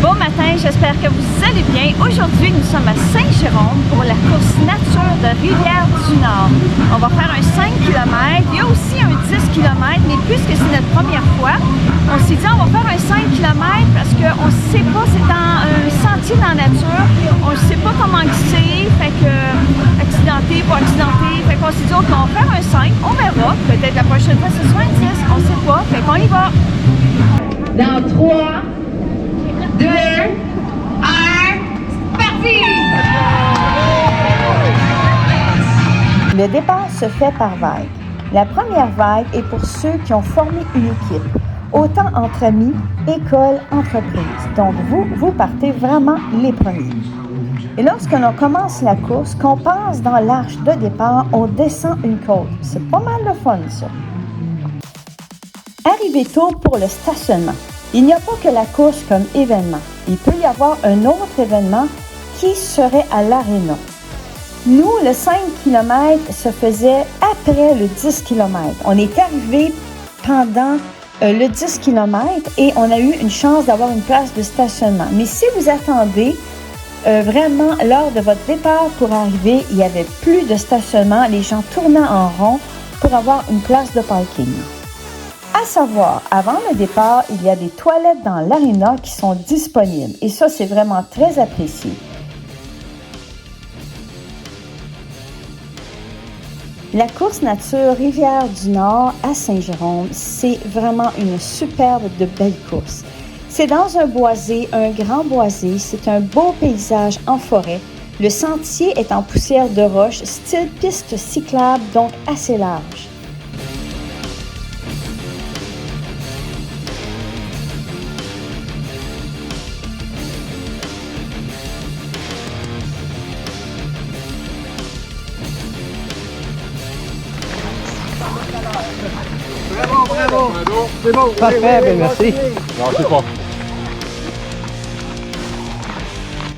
Bon matin, j'espère que vous allez bien. Aujourd'hui, nous sommes à Saint-Jérôme pour la course nature de Rivière-du-Nord. On va faire un 5 km. Il y a aussi un 10 km, mais puisque c'est notre première fois, on s'est dit on va faire un 5 km parce qu'on ne sait pas, c'est dans un sentier dans la nature. On ne sait pas comment c'est, fait que accidenté, pas accidenté. Fait qu'on s'est dit on va faire un 5, on verra. Peut-être la prochaine fois ce sera un 10, on ne sait pas. Fait qu'on y va. Dans 3, 2, 1, parti! Le départ se fait par vague. La première vague est pour ceux qui ont formé une équipe, autant entre amis, école, entreprise. Donc vous partez vraiment les premiers. Et lorsque l'on commence la course, qu'on passe dans l'arche de départ, on descend une côte. C'est pas mal de fun, ça. Arrivez tôt pour le stationnement. Il n'y a pas que la course comme événement. Il peut y avoir un autre événement qui serait à l'aréna. Nous, le 5 km se faisait après le 10 km. On est arrivé pendant le 10 km et on a eu une chance d'avoir une place de stationnement. Mais si vous attendez vraiment lors de votre départ pour arriver, il n'y avait plus de stationnement, les gens tournaient en rond pour avoir une place de parking. À savoir, avant le départ, il y a des toilettes dans l'aréna qui sont disponibles et ça, c'est vraiment très apprécié. La course nature Rivière-du-Nord à Saint-Jérôme, c'est vraiment une superbe de belle course. C'est dans un boisé, un grand boisé, c'est un beau paysage en forêt. Le sentier est en poussière de roche, style piste cyclable, donc assez large. Bravo! C'est bon! Parfait, bien merci. Non, c'est pas.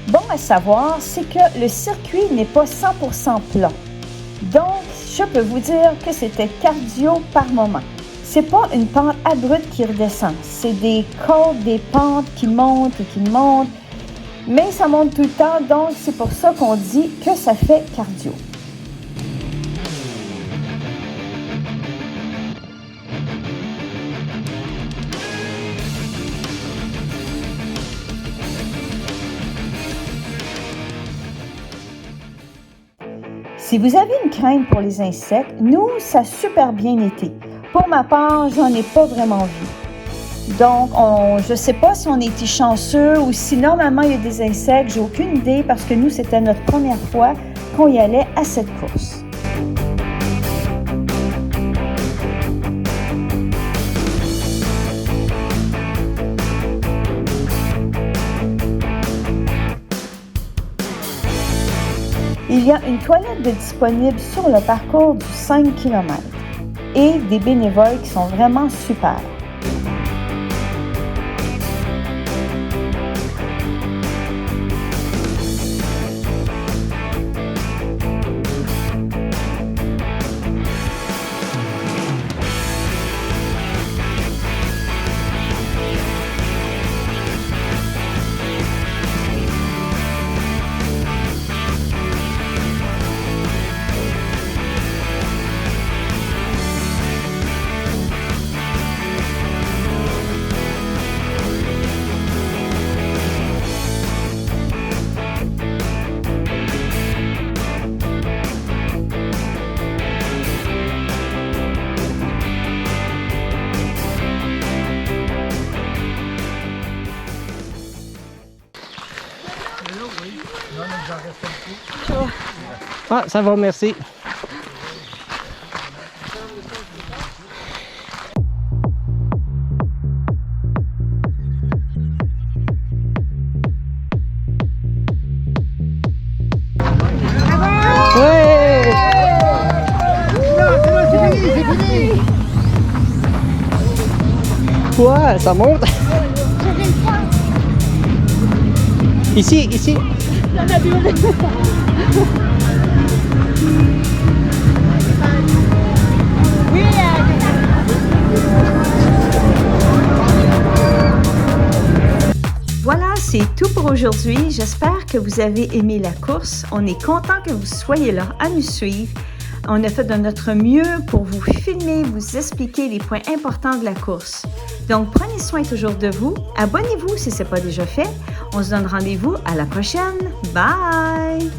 Bon à savoir, c'est que le circuit n'est pas 100% plat. Donc, je peux vous dire que c'était cardio par moment. C'est pas une pente abrupte qui redescend. C'est des côtes, des pentes qui montent et qui montent. Mais ça monte tout le temps, donc c'est pour ça qu'on dit que ça fait cardio. Si vous avez une crainte pour les insectes, nous, ça a super bien été. Pour ma part, j'en ai pas vraiment vu. Donc, je ne sais pas si on a été chanceux ou si normalement il y a des insectes, j'ai aucune idée parce que nous, c'était notre première fois qu'on y allait à cette course. Il y a une toilette de disponible sur le parcours du 5 km et des bénévoles qui sont vraiment super. Ah, ça va, merci. Ouais! C'est fini! Ouais, ça monte. Ici, ici. C'est tout pour aujourd'hui. J'espère que vous avez aimé la course. On est content que vous soyez là à nous suivre. On a fait de notre mieux pour vous filmer, vous expliquer les points importants de la course. Donc, prenez soin toujours de vous. Abonnez-vous si ce n'est pas déjà fait. On se donne rendez-vous à la prochaine. Bye!